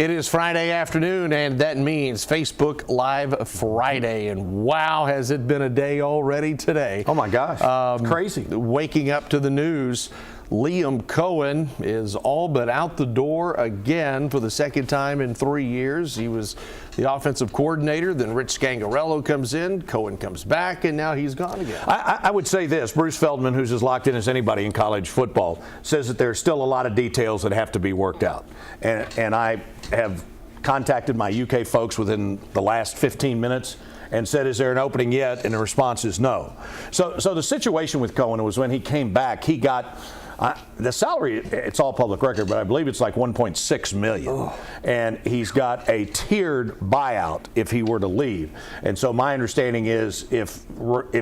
It is Friday afternoon, and that means Facebook Live Friday. And wow, has it been a day already today. Oh my gosh, crazy. Waking up to the news. Liam Cohen is all but out the door again for the second time in 3 years. He was the offensive coordinator, then Rich Scangarello comes in, Cohen comes back, and now he's gone again. I would say this, Bruce Feldman, who's as locked in as anybody in college football, says that there's still a lot of details that have to be worked out. And I have contacted my UK folks within the last 15 minutes and said, is there an opening yet? And the response is no. So the situation with Cohen was when he came back, he got the salary, it's all public record, but I believe it's like $1.6 million. Oh. And he's got a tiered buyout if he were to leave. And so my understanding is if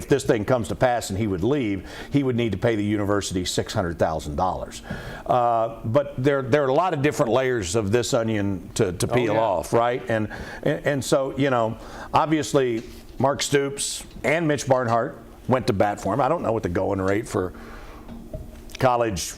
this thing comes to pass and he would leave, he would need to pay the university $600,000. But there are a lot of different layers of this onion to peel off, right? And so, you know, obviously Mark Stoops and Mitch Barnhart went to bat for him. I don't know what the going rate for college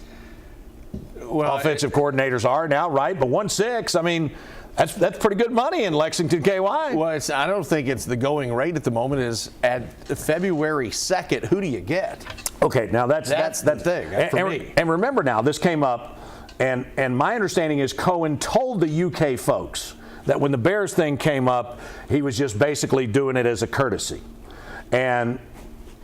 offensive coordinators are now, right? But 1.6, I mean, that's pretty good money in Lexington, KY. Well, I don't think it's the going rate at the moment. Is at February 2nd, who do you get? Okay, now that's the thing for me. And remember now, this came up, and my understanding is Cohen told the UK folks that when the Bears thing came up, he was just basically doing it as a courtesy. And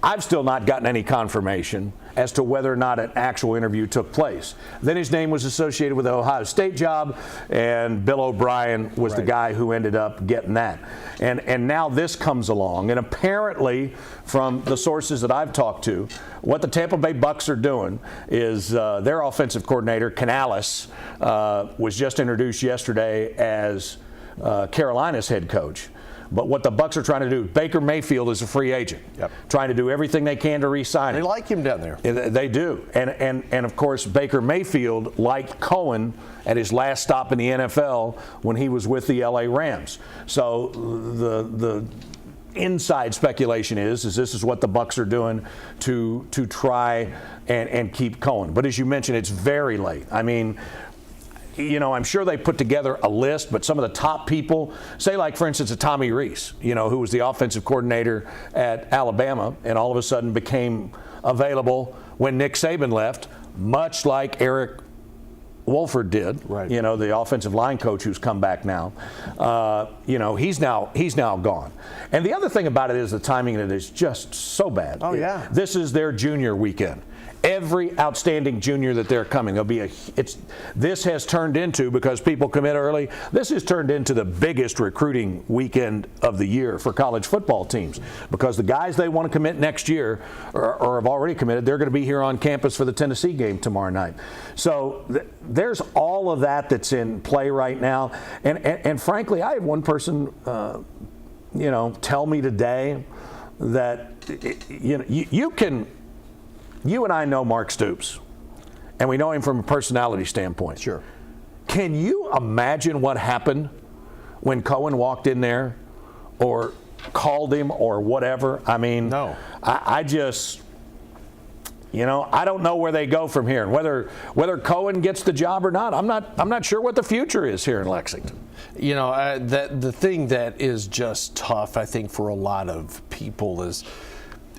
I've still not gotten any confirmation as to whether or not an actual interview took place. Then his name was associated with the Ohio State job, and Bill O'Brien was the guy who ended up getting that. And now this comes along, and apparently from the sources that I've talked to, what the Tampa Bay Bucks are doing is their offensive coordinator, Canales, was just introduced yesterday as Carolina's head coach. But what the Bucks are trying to do, Baker Mayfield is a free agent, trying to do everything they can to re-sign him. They like him down there. They do. And of course, Baker Mayfield liked Cohen at his last stop in the NFL when he was with the LA Rams. So the inside speculation is this is what the Bucks are doing to try and keep Cohen. But as you mentioned, it's very late. I mean, you know, I'm sure they put together a list, but some of the top people, say like, for instance, a Tommy Rees, you know, who was the offensive coordinator at Alabama and all of a sudden became available when Nick Saban left, much like Eric Wolford did, you know, the offensive line coach who's come back now. You know, he's now gone. And the other thing about it is the timing of it is just so bad. Oh, yeah. This is their junior weekend. Every outstanding junior that they're coming, this has turned into, because people commit early, this has turned into the biggest recruiting weekend of the year for college football teams, because the guys they want to commit next year or have already committed, they're going to be here on campus for the Tennessee game tomorrow night. So there's all of that that's in play right now. And frankly, I had one person, you know, tell me today that, you know, you and I know Mark Stoops, and we know him from a personality standpoint. Sure. Can you imagine what happened when Cohen walked in there or called him or whatever? I mean, no. I just, you know, I don't know where they go from here, and whether Cohen gets the job or not. I'm not sure what the future is here in Lexington. You know, the thing that is just tough, I think, for a lot of people is,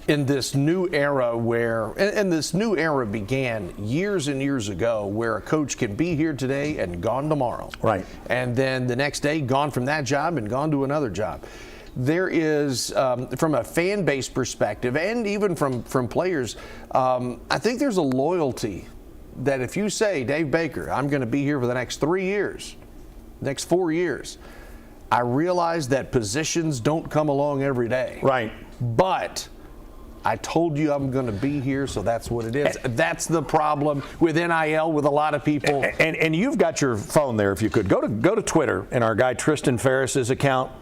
in this new era and this new era began years and years ago, where a coach can be here today and gone tomorrow. Right. And then the next day gone from that job and gone to another job. There is, from a fan base perspective and even from players, I think there's a loyalty that if you say, Dave Baker, I'm going to be here for the next 3 years, next 4 years, I realize that positions don't come along every day. Right. But I told you I'm going to be here, so that's what it is. That's the problem with NIL with a lot of people. And you've got your phone there, if you could. Go to Twitter and our guy Tristan Ferris's account,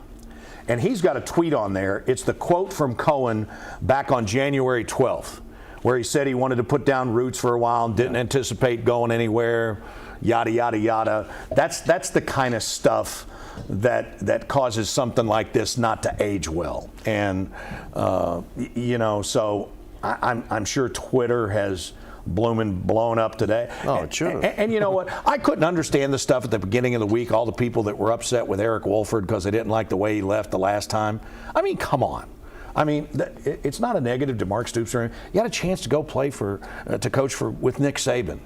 and he's got a tweet on there. It's the quote from Cohen back on January 12th, where he said he wanted to put down roots for a while and didn't anticipate going anywhere, yada, yada, yada. That's the kind of stuff that causes something like this not to age well. And, you know, so I'm sure Twitter has blown up today. Oh, it should have. And you know what? I couldn't understand the stuff at the beginning of the week, all the people that were upset with Eric Wolford because they didn't like the way he left the last time. I mean, come on. I mean, it's not a negative to Mark Stoops. You had a chance to go play to coach with Nick Saban.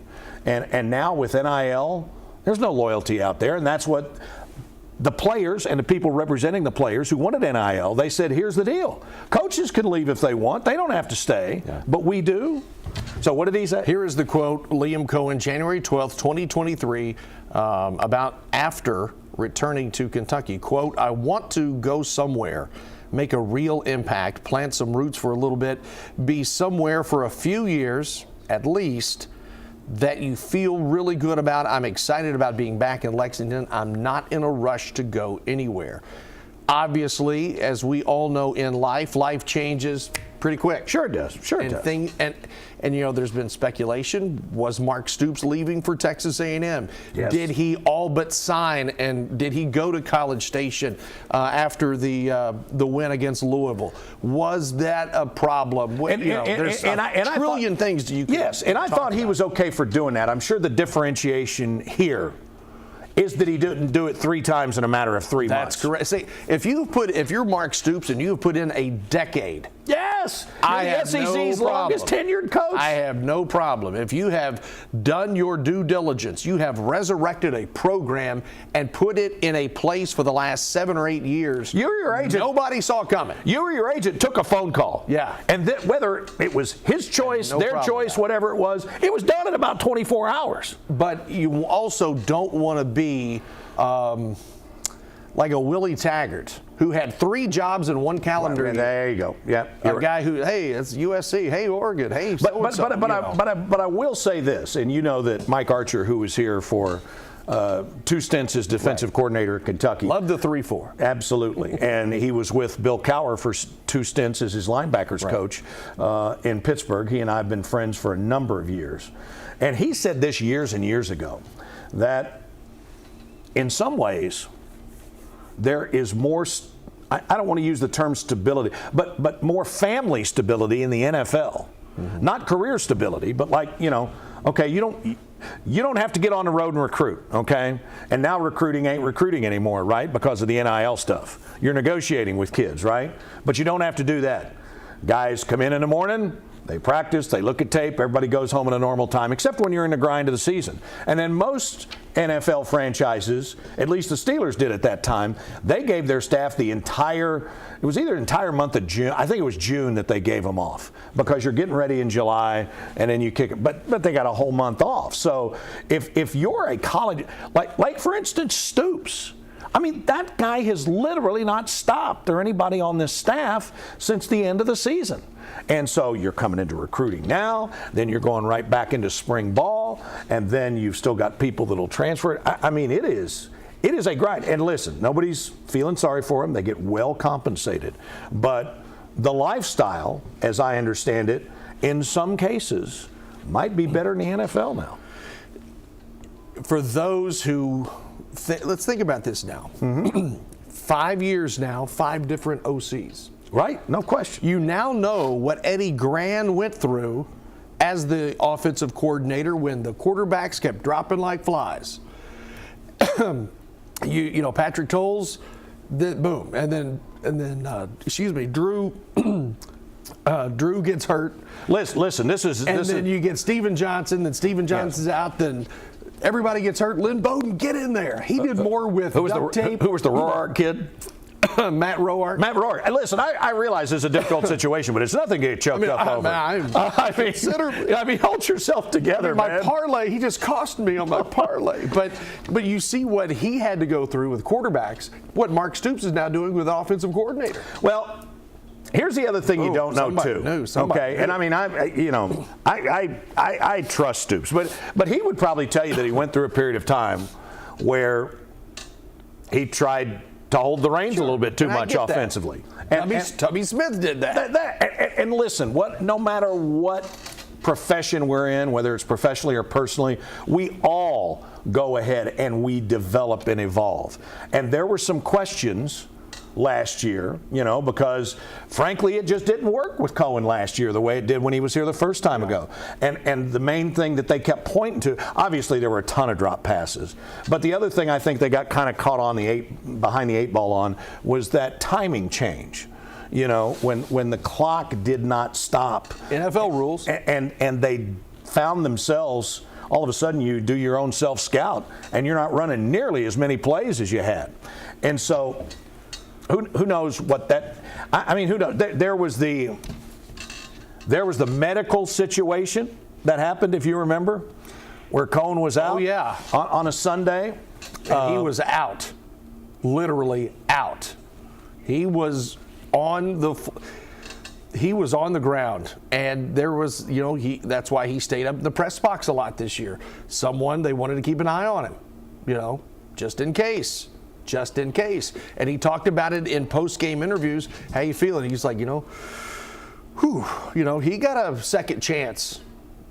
And now with NIL, there's no loyalty out there, and that's what the players and the people representing the players who wanted NIL, they said, here's the deal. Coaches can leave if they want. They don't have to stay, but we do. So what did he say? Here is the quote, Liam Cohen, January 12th, 2023, about after returning to Kentucky. Quote, I want to go somewhere, make a real impact, plant some roots for a little bit, be somewhere for a few years at least, that you feel really good about. I'm excited about being back in Lexington. I'm not in a rush to go anywhere. Obviously, as we all know in life, life changes pretty quick. Sure it does. Sure it does. And you know, there's been speculation. Was Mark Stoops leaving for Texas A&M? Yes. Did he all but sign, and did he go to College Station after the win against Louisville? Was that a problem? There's a trillion things you can Yes, and I thought he was okay for doing that. I'm sure the differentiation here is that he didn't do it 3 times in a matter of 3 months. That's correct. See, if you're Mark Stoops and you've put in a decade. Yes, I the have SEC's no longest tenured coach. I have no problem. If you have done your due diligence, you have resurrected a program and put it in a place for the last 7 or 8 years. You or your agent. Nobody saw coming. You or your agent took a phone call. Yeah. And whether it was his choice, their choice, whatever it was done in about 24 hours. But you also don't want to be like a Willie Taggart, who had 3 jobs in one calendar year. There you go. Yeah. A guy who, hey, it's USC, hey, Oregon, hey, so-and-so. But I will say this, and you know that Mike Archer, who was here for 2 stints as defensive coordinator at Kentucky. Love the 3-4. Absolutely. And he was with Bill Cowher for 2 stints as his linebackers coach in Pittsburgh. He and I have been friends for a number of years. And he said this years and years ago, that in some ways there is more, I don't want to use the term stability, but more family stability in the NFL. Mm-hmm. Not career stability, but like, okay, you don't have to get on the road and recruit, okay? And now recruiting ain't recruiting anymore, right? Because of the NIL stuff. You're negotiating with kids, right? But you don't have to do that. Guys come in the morning, they practice, they look at tape, everybody goes home at a normal time, except when you're in the grind of the season. And then most NFL franchises, at least the Steelers did at that time, they gave their staff it was either the entire month of June, I think it was June that they gave them off, because you're getting ready in July and then you kick it. But they got a whole month off. So if you're a college, like for instance, Stoops, I mean, that guy has literally not stopped, or anybody on this staff, since the end of the season. And so you're coming into recruiting now, then you're going right back into spring ball, and then you've still got people that'll transfer. I mean, it is a grind. And listen, nobody's feeling sorry for them. They get well compensated. But the lifestyle, as I understand it, in some cases, might be better in the NFL now. For those who, let's think about this now. Mm-hmm. 5 years now, 5 different OCs. Right, no question. You now know what Eddie Gran went through as the offensive coordinator when the quarterbacks kept dropping like flies. you know, Patrick Tolles, boom, and then Drew. Drew gets hurt. Listen, then you get Steven Johnson. Then Steven Johnson's out. Then everybody gets hurt. Lynn Bowden, get in there. He did more with duct tape. Who was the Roark kid? Matt Roark. And listen, I realize it's a difficult situation, but it's nothing to get choked up over. I mean, hold yourself together, my man. parlay, he just cost me on my parlay. But you see what he had to go through with quarterbacks, what Mark Stoops is now doing with offensive coordinator. Well, here's the other thing you don't know too. Okay, and I mean, I trust Stoops, but he would probably tell you that he went through a period of time where he tried to hold the reins a little bit too much offensively. Tubby Smith did that. And listen, no matter what profession we're in, whether it's professionally or personally, we all go ahead and we develop and evolve. And there were some questions last year, because frankly it just didn't work with Cohen last year the way it did when he was here the first time ago. And the main thing that they kept pointing to, obviously there were a ton of drop passes, but the other thing I think they got kind of caught on behind the eight ball on was that timing change. When the clock did not stop. NFL rules. And they found themselves, all of a sudden you do your own self-scout and you're not running nearly as many plays as you had. And so who knows what that, who knows? There was the medical situation that happened, if you remember, where Cohen was out. Oh, yeah. On a Sunday. And he was out, literally out. He was on the ground, and there was, that's why he stayed up in the press box a lot this year. They wanted to keep an eye on him, just in case. And he talked about it in post-game interviews. How you feeling? He's like, he got a second chance.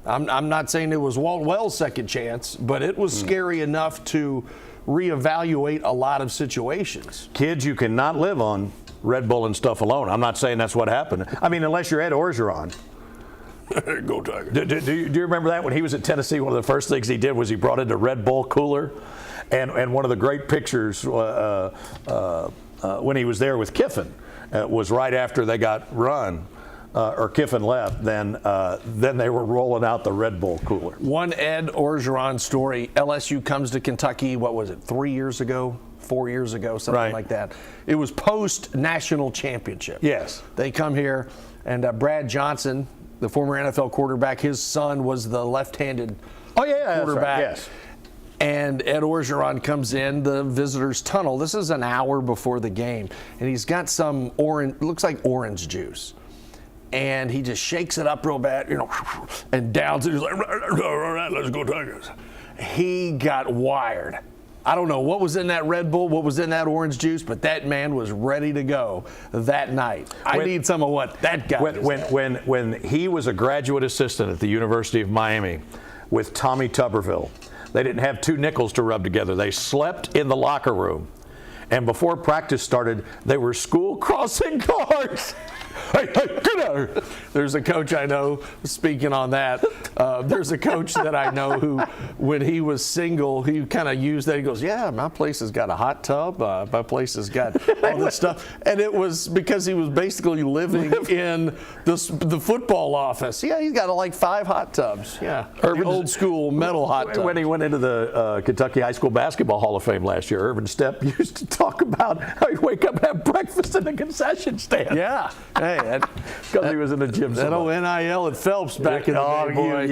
I'm not saying it was Walt Wells' second chance, but it was scary enough to reevaluate a lot of situations. Kids, you cannot live on Red Bull and stuff alone. I'm not saying that's what happened. Unless you're Ed Orgeron. Go Tigers. Do you remember that when he was at Tennessee? One of the first things he did was he brought in a Red Bull cooler, and one of the great pictures when he was there with Kiffin was right after they got run. Or Kiffin left, then they were rolling out the Red Bull cooler. One Ed Orgeron story. LSU comes to Kentucky, 3 years ago? 4 years ago, something like that. It was post-national championship. Yes. They come here, and Brad Johnson, the former NFL quarterback, his son was the left-handed quarterback. That's right. Yes. And Ed Orgeron comes in the visitors' tunnel. This is an hour before the game, and he's got some looks like orange juice. And he just shakes it up real bad, and downs it. He's like, all right, let's go Tigers. He got wired. I don't know what was in that Red Bull, what was in that orange juice, but that man was ready to go that night. I need some of what that guy when he was a graduate assistant at the University of Miami with Tommy Tuberville, they didn't have two nickels to rub together. They slept in the locker room. And before practice started, they were school crossing guards. Hey, get out here. There's a coach I know, speaking on that, there's a coach that I know who, when he was single, he kind of used that. He goes, yeah, my place has got a hot tub. My place has got all this stuff. And it was because he was basically living in the football office. Yeah, he's got like 5 hot tubs. Yeah, the old school metal hot tub. When he went into the Kentucky High School Basketball Hall of Fame last year, Irvin Stepp used to talk about how he'd wake up and have breakfast in the concession stand. Yeah. Hey, because he was in the gym. That old NIL at Phelps back in the day, boy.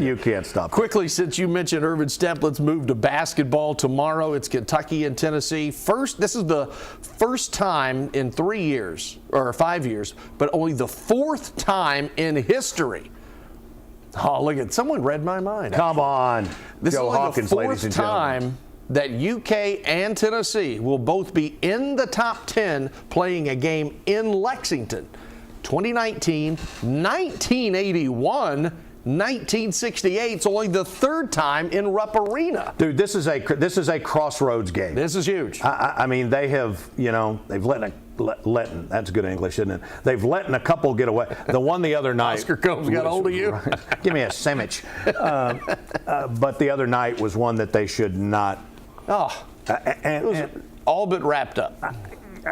You can't stop. Quickly, since you mentioned Irvin Stepp, let's move to basketball tomorrow. It's Kentucky and Tennessee. This is the first time in 3 years, or 5 years, but only the 4th time in history. Oh, look at someone read my mind. Come on. This Joe is only Hawkins, the 4th ladies and gentlemen. time that UK and Tennessee will both be in the top 10 playing a game in Lexington. 2019, 1981, 1968. It's only the 3rd time in Rupp Arena. Dude, this is a crossroads game. This is huge. They have, they've let that's good English, isn't it? They've let a couple get away. The one the other night. Oscar Combs got hold of you. Give me a sandwich. But the other night was one that they should not. It was all but wrapped up.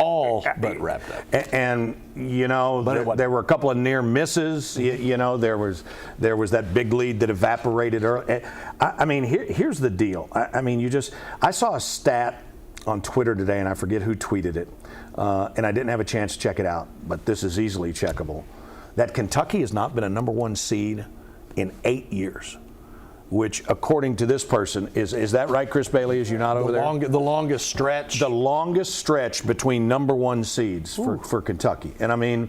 All but wrapped up. And there were a couple of near misses. There was that big lead that evaporated early. Here's the deal. I saw a stat on Twitter today, and I forget who tweeted it, and I didn't have a chance to check it out, but this is easily checkable, that Kentucky has not been a number 1 seed in 8 years. Which, according to this person, is that right, Chris Bailey? Is you not over there? The longest stretch. The longest stretch between number 1 seeds for Kentucky. And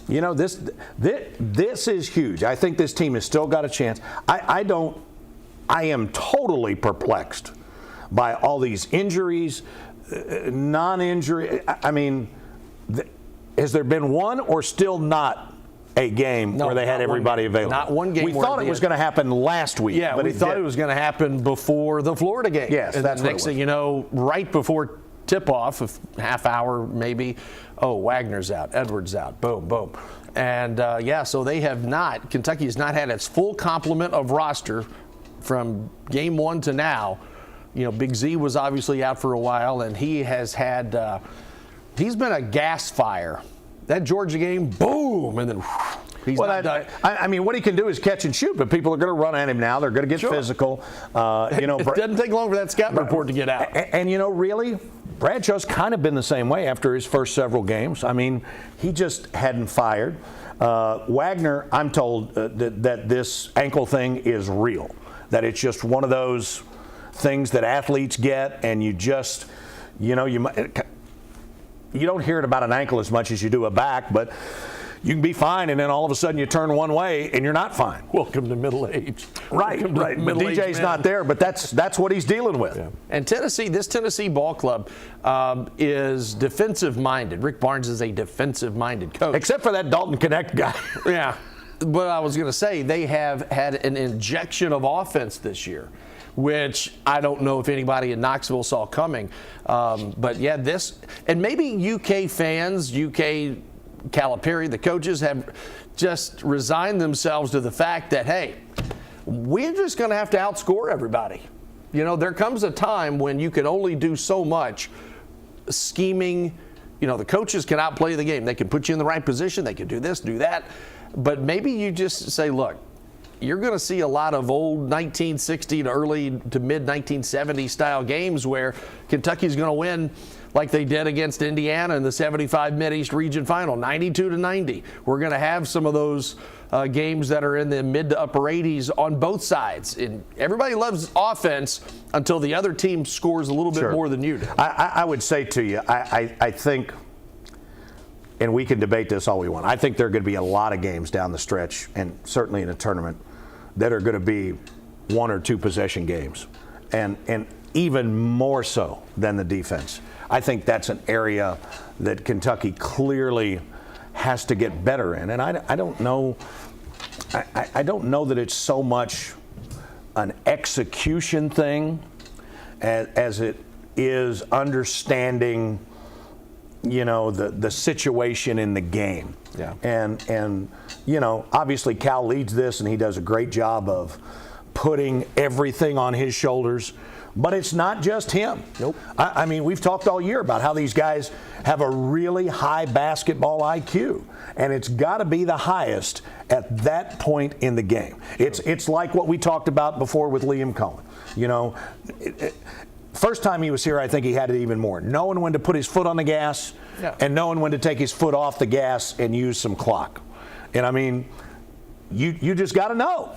this is huge. I think this team has still got a chance. I am totally perplexed by all these injuries, non-injury. Has there been one or still not a game where they had everybody available? Not one game. We thought it was going to happen last week. Yeah, but we thought it was going to happen before the Florida game. Yes, and that's the next thing you know, right before tip-off, a half hour maybe. Oh, Wagner's out, Edwards out, boom, boom. And so they have not, Kentucky has not had its full complement of roster from game one to now. You know, Big Z was obviously out for a while, and he has had, he's been a gas fire. That Georgia game, boom, and then he's not done. I mean, what he can do is catch and shoot, but people are going to run at him now. They're going to get physical. You know, it doesn't take long for that scouting report to get out. And you know, really, Bradshaw's kind of been the same way after his first several games. I mean, he just hadn't fired. Wagner, I'm told that this ankle thing is real, that it's just one of those things that athletes get, and you just, you know, you don't hear it about an ankle as much as you do a back, but you can be fine, and then all of a sudden you turn one way and you're not fine. Welcome to middle age. Right. But DJ's not there, but that's what he's dealing with. Yeah. And this Tennessee ball club is defensive-minded. Rick Barnes is a defensive-minded coach. Except for that Dalton Connect guy. Yeah. But I was going to say, they have had an injection of offense this year, which I don't know if anybody in Knoxville saw coming. But yeah, and maybe UK fans, UK Calipari, the coaches, have just resigned themselves to the fact that, hey, we're just going to have to outscore everybody. You know, there comes a time when you can only do so much scheming. You know, the coaches can outplay the game. They can put you in the right position. They can do this, do that. But maybe you just say, look, you're going to see a lot of old 1960 to early to mid 1970 style games where Kentucky's going to win like they did against Indiana in the 75 Mid-East Region Final, 92-90. We're going to have some of those games that are in the mid to upper 80s on both sides. And everybody loves offense until the other team scores a little bit more than you do. I would say to you, I think, and we can debate this all we want, I think there are going to be a lot of games down the stretch, and certainly in a tournament, that are going to be 1 or 2 possession games, and even more so than the defense. I think that's an area that Kentucky clearly has to get better in, and I don't know. I don't know that it's so much an execution thing as it is understanding, you know, the situation in the game. Yeah. And you know, obviously Cal leads this, and he does a great job of putting everything on his shoulders. But it's not just him. Nope. I mean, we've talked all year about how these guys have a really high basketball IQ, and it's got to be the highest at that point in the game. It's like what we talked about before with Liam Cohen. You know, first time he was here, I think he had it even more. Knowing when to put his foot on the gas, and knowing when to take his foot off the gas and use some clock. And I mean, you just got to know.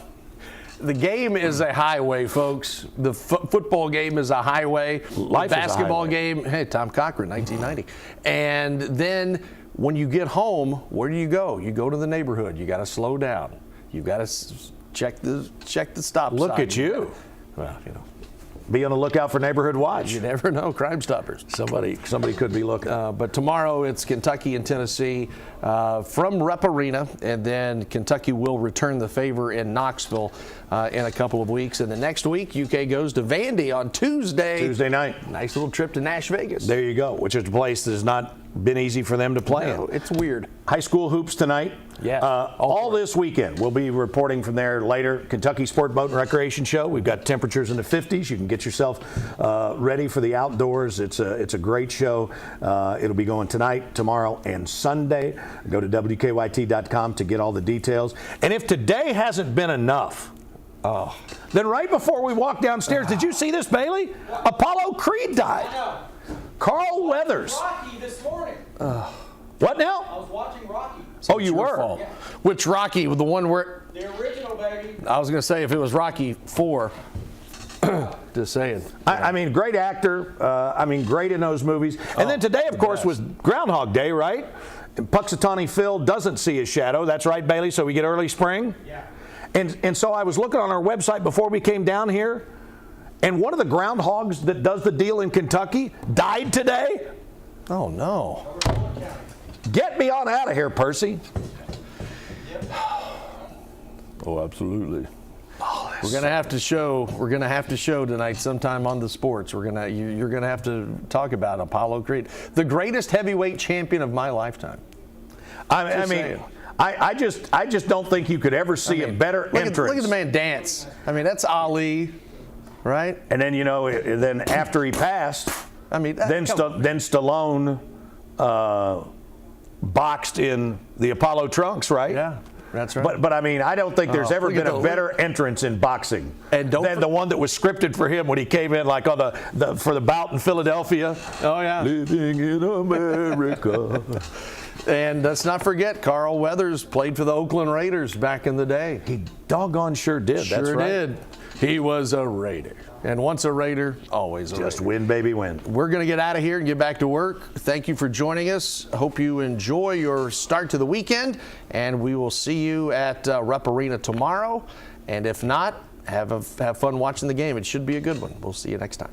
The game is a highway, folks. The football game is a highway. Life the basketball is a highway. game, hey, Tom Cochran, 1990. And then when you get home, where do you go? You go to the neighborhood. You got to slow down. You got to check the stop sign. Look at you. Well, you know. Be on the lookout for Neighborhood Watch. You never know, Crime Stoppers. Somebody could be looking. But tomorrow it's Kentucky and Tennessee from Rupp Arena, and then Kentucky will return the favor in Knoxville in a couple of weeks. And the next week, UK goes to Vandy on Tuesday night. Nice little trip to Nash Vegas. There you go, which is a place that has not been easy for them to play in. It's weird. High school hoops tonight. Yeah. All this weekend. We'll be reporting from there later. Kentucky Sport Boat and Recreation Show. We've got temperatures in the 50s. You can get yourself ready for the outdoors. It's a great show. It'll be going tonight, tomorrow, and Sunday. Go to WKYT.com to get all the details. And if today hasn't been enough, then right before we walk downstairs, did you see this, Bailey? Apollo Creed died. Carl Weathers. Rocky this morning. What now? I was watching Rocky. Oh, you were? Yeah. Which Rocky? The one where... The original, baby. I was going to say if it was Rocky 4. Just saying. I mean, great actor. Great in those movies. And then today, of course, was Groundhog Day, right? And Puxatawny Phil doesn't see his shadow. That's right, Bailey. So we get early spring. Yeah. And so I was looking on our website before we came down here, and one of the groundhogs that does the deal in Kentucky died today. Oh, no. Get me on out of here, Percy. Oh, absolutely. We're gonna have to show. We're gonna have to show tonight sometime on the sports. You're gonna have to talk about Apollo Creed, the greatest heavyweight champion of my lifetime. I just don't think you could ever see a better entrance. Look at the man dance. I mean, that's Ali, right? And then then after he passed, then Stallone boxed in the Apollo trunks, right? Yeah. That's right. But I mean, I don't think there's ever been a better entrance in boxing than the one that was scripted for him when he came in, like on for the bout in Philadelphia. Oh yeah, living in America. And let's not forget, Carl Weathers played for the Oakland Raiders back in the day. He doggone sure did. That's right. Did. He was a Raider. And once a Raider, always a Raider. Just win, baby, win. We're going to get out of here and get back to work. Thank you for joining us. Hope you enjoy your start to the weekend. And we will see you at Rupp Arena tomorrow. And if not, have fun watching the game. It should be a good one. We'll see you next time.